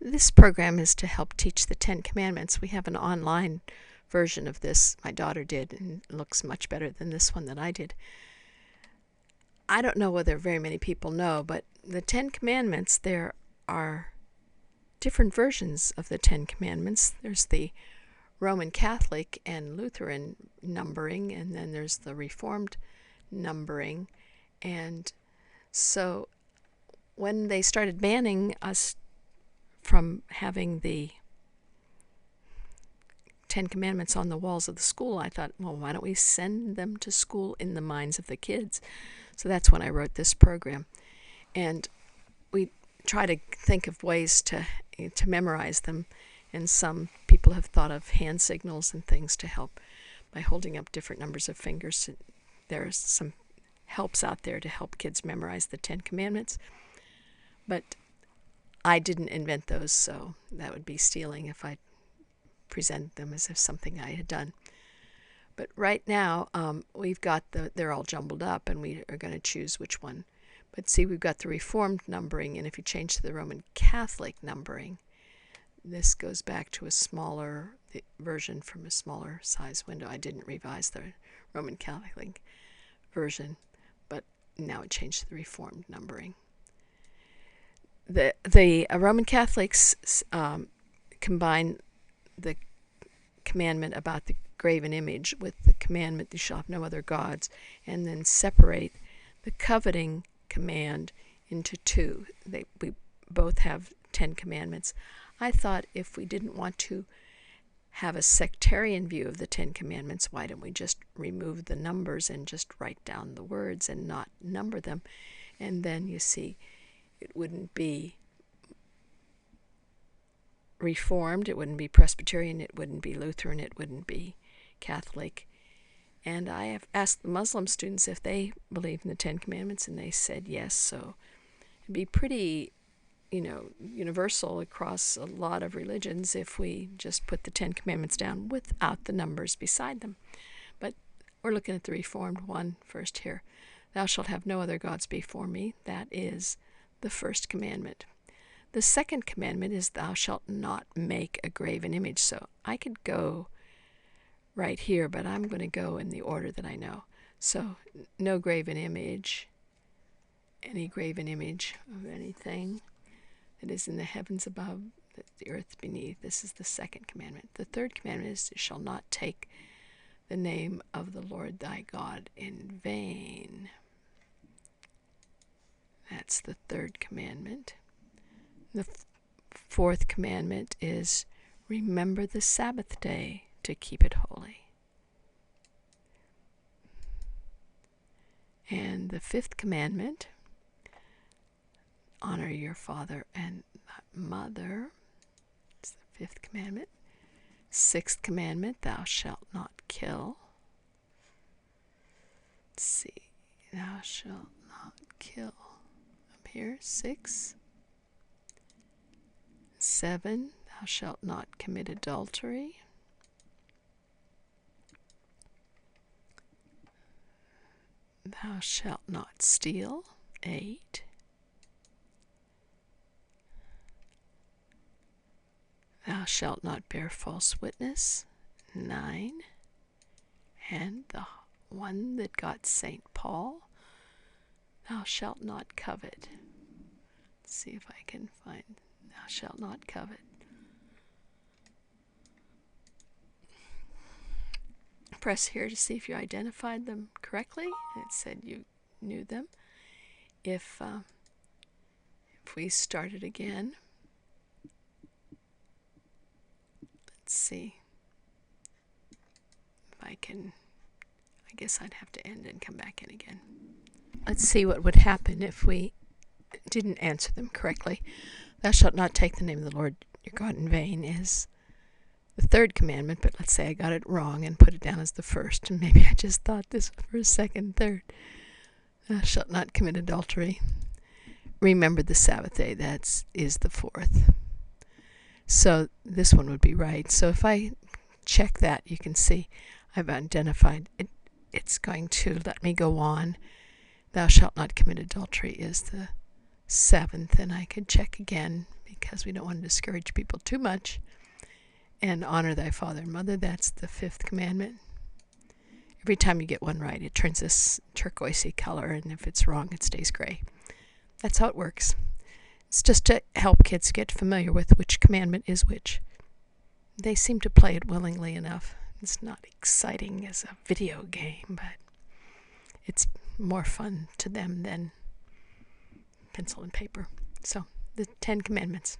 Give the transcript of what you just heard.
This program is to help teach the Ten Commandments. We have an online version of this. My daughter did, and it looks much better than this one that I did. I don't know whether very many people know, but the Ten Commandments, there are different versions of the Ten Commandments. There's the Roman Catholic and Lutheran numbering, and then there's the Reformed numbering. And so when they started banning us from having the Ten Commandments on the walls of the school, I thought, well, why don't we send them to school in the minds of the kids? So that's when I wrote this program. And we try to think of ways to memorize them. And some people have thought of hand signals and things to help by holding up different numbers of fingers. There's some helps out there to help kids memorize the Ten Commandments. But I didn't invent those, so that would be stealing if I presented them as if something I had done. But right now, we've got they're all jumbled up, and we are going to choose which one. But see, we've got the Reformed numbering, and if you change to the Roman Catholic numbering, this goes back to a smaller version from a smaller size window. I didn't revise the Roman Catholic version, but now it changed to the Reformed numbering. The Roman Catholics combine the commandment about the graven image with the commandment, you shall have no other gods, and then separate the coveting command into two. We both have 10 commandments. I thought if we didn't want to have a sectarian view of the 10 commandments, why don't we just remove the numbers and just write down the words and not number them? And then you see, it wouldn't be Reformed, it wouldn't be Presbyterian, it wouldn't be Lutheran, it wouldn't be Catholic. And I have asked the Muslim students if they believe in the Ten Commandments, and they said yes. So it'd be pretty, universal across a lot of religions if we just put the Ten Commandments down without the numbers beside them. But we're looking at the Reformed one first here. Thou shalt have no other gods before me. That is the first commandment. The second commandment is thou shalt not make a graven image. So I could go right here, but I'm going to go in the order that I know. So no graven image, any graven image of anything that is in the heavens above, the earth beneath. This is the second commandment. The third commandment is, you shall not take the name of the Lord thy God in vain. That's the third commandment. The fourth commandment is, remember the Sabbath day to keep it holy. And the fifth commandment, honor your father and mother. It's the fifth commandment. Sixth commandment, thou shalt not kill. Let's see, thou shalt not kill. Up here, 6. 7, thou shalt not commit adultery. Thou shalt not steal. 8. Thou shalt not bear false witness. 9. And the one that got St. Paul, thou shalt not covet. Let's see if I can find thou shalt not covet. Press here to see if you identified them correctly. It said you knew them. If we started again, let's see if I can. I guess I'd have to end and come back in again. Let's see what would happen if we didn't answer them correctly. Thou shalt not take the name of the Lord your God in vain is the third commandment, but let's say I got it wrong and put it down as the first, and maybe I just thought this was first, second, third. Thou shalt not commit adultery. Remember the Sabbath day, that is the fourth. So this one would be right. So if I check that, you can see I've identified it. It's going to let me go on. Thou shalt not commit adultery is the seventh, and I could check again because we don't want to discourage people too much. And honor thy father and mother, that's the 5th commandment. Every time you get one right, it turns this turquoisey color, and if it's wrong, it stays gray. That's how it works. It's just to help kids get familiar with which commandment is which. They seem to play it willingly enough. It's not exciting as a video game, but it's more fun to them than pencil and paper. So, the 10 Commandments.